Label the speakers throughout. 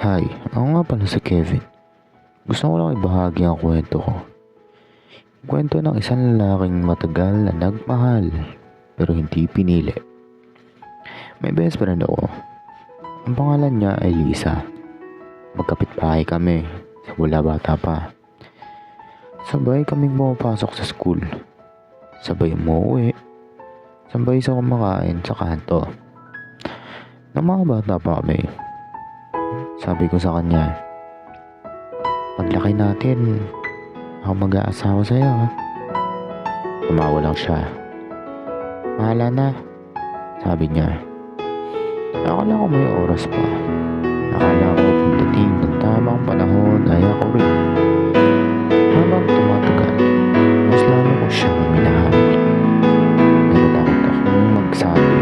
Speaker 1: Hi, ako nga pala si Kevin. Gusto ko lang ibahagi ang kwento ko. Kwento ng isang lalaking matagal na nagmahal pero hindi pinili. May best friend ako. Ang pangalan niya ay Lisa. Magkapitbahay kami sa mula bata pa. Sabay kaming pumapasok sa school. Sabay umuwi. Sabay sa kumakain sa kanto. Nang mga bata pa kami, sabi ko sa kanya, paglaki natin, ako mag-aasawa sa'yo ha. Tumawa lang siya. Mahala na, sabi niya. Akala ko may oras pa. Akala ko pagdating ng tamang panahon ay ako rin. Habang tumatagal, mas lalo ko siyang minahal. Pero takot akong magsabi.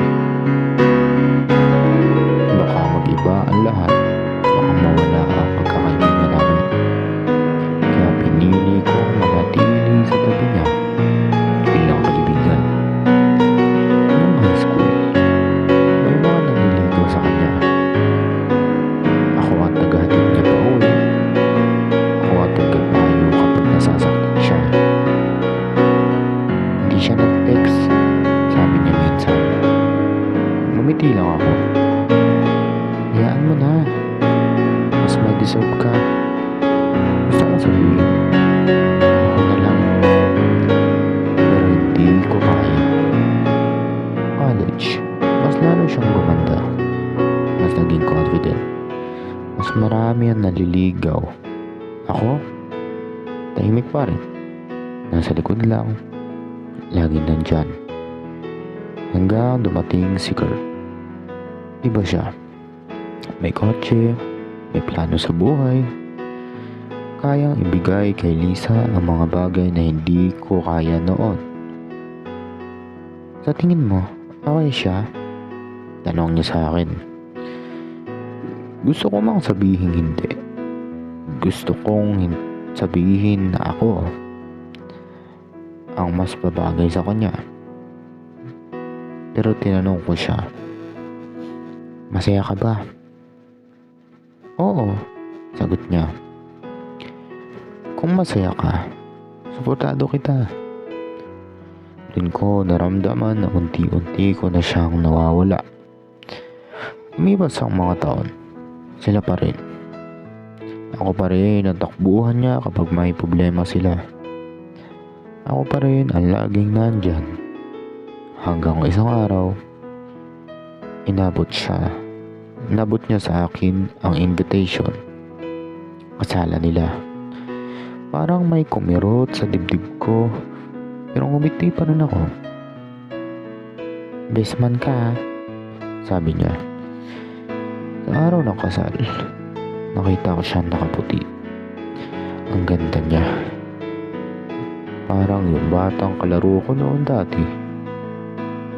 Speaker 1: Baka mag-iba ang lahat. Baka mawala ang pagkakaibigan namin. Kaya pinili kong manatili sa tabi niya bilang kaibigan. Noong high school, may mga naniligaw sa kanya. Ako ang tagahatid niya pa uwi. Ako ang tagapayo kapag nasasaktan siya. Hindi siya nag-text, sabi niya minsan. Ngumiti lang ako. Hayaan mo na. Mas may deserve ka. Gusto kong sabihin, ako na lang. Pero hindi ko kaya. College, mas lalo siyang gumanda. Mas naging confident. Mas marami ang naliligaw. Ako, tahimik pa rin. Nasa likod lang. Laging nandyan. Hanggang dumating si Kurt. Iba siya. May kotse, may plano sa buhay. Kayang ibigay kay Lisa ang mga bagay na hindi ko kaya noon. Sa tingin mo, okay siya? Tanong niya sa akin. Gusto ko mang sabihin hindi. Gusto kong sabihin na ako ang mas babagay sa kanya. Pero tinanong ko siya, masaya ka ba? Oo, sagot niya. Kung masaya ka, suportado kita. Doon ko naramdaman na unti-unti ko na siyang nawawala. Lumipas ang mga taon, sila pa rin. Ako pa rin ang takbuhan niya kapag may problema sila. Ako pa rin ang laging nandyan. Hanggang isang araw, inabot niya sa akin ang invitation. Kasala nila. Parang may kumirot sa dibdib ko, pero ngumiti pa rin ako. Best man ka, sabi niya. Sa araw ng kasal, nakita ko siya nakaputi. Ang ganda niya. Parang yung batang kalaro ko noon dati.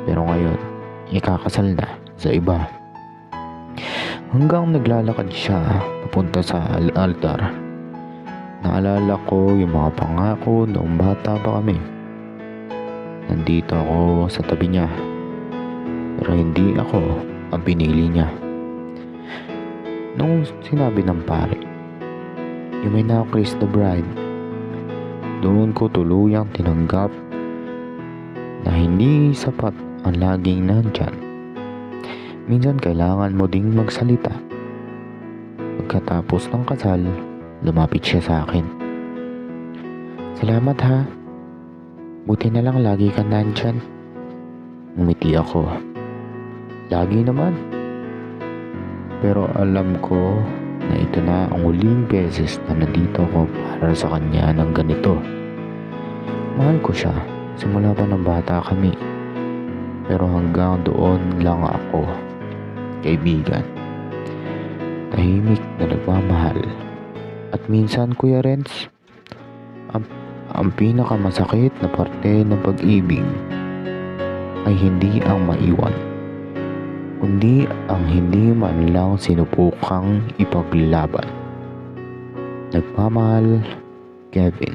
Speaker 1: Pero ngayon, ikakasal na sa iba. Hanggang naglalakad siya papunta sa altar. Naalala ko yung mga pangako noong bata pa kami. Nandito ako sa tabi niya. Pero hindi ako ang pinili niya. Nung sinabi ng pare, "You may now kiss the bride," doon ko tuluyang tinanggap na hindi sapat ang laging nandyan. Minsan kailangan mo ding magsalita. Pagkatapos ng kasal, lumapit siya sa akin. Salamat ha. Buti na lang lagi ka nandyan. Ngumiti ako. Lagi naman. Pero alam ko na ito na ang huling beses na nandito ako para sa kanya ng ganito. Mahal ko siya. Simula pa ng bata kami. Pero hanggang doon lang ako. Kaibigan. Tahimik na nagmamahal. At minsan, Kuya Renz, ang pinakamasakit na parte ng pag-ibig ay hindi ang maiwan, kundi ang hindi man lang sinubukang ipaglaban. Nagmamahal, Kevin.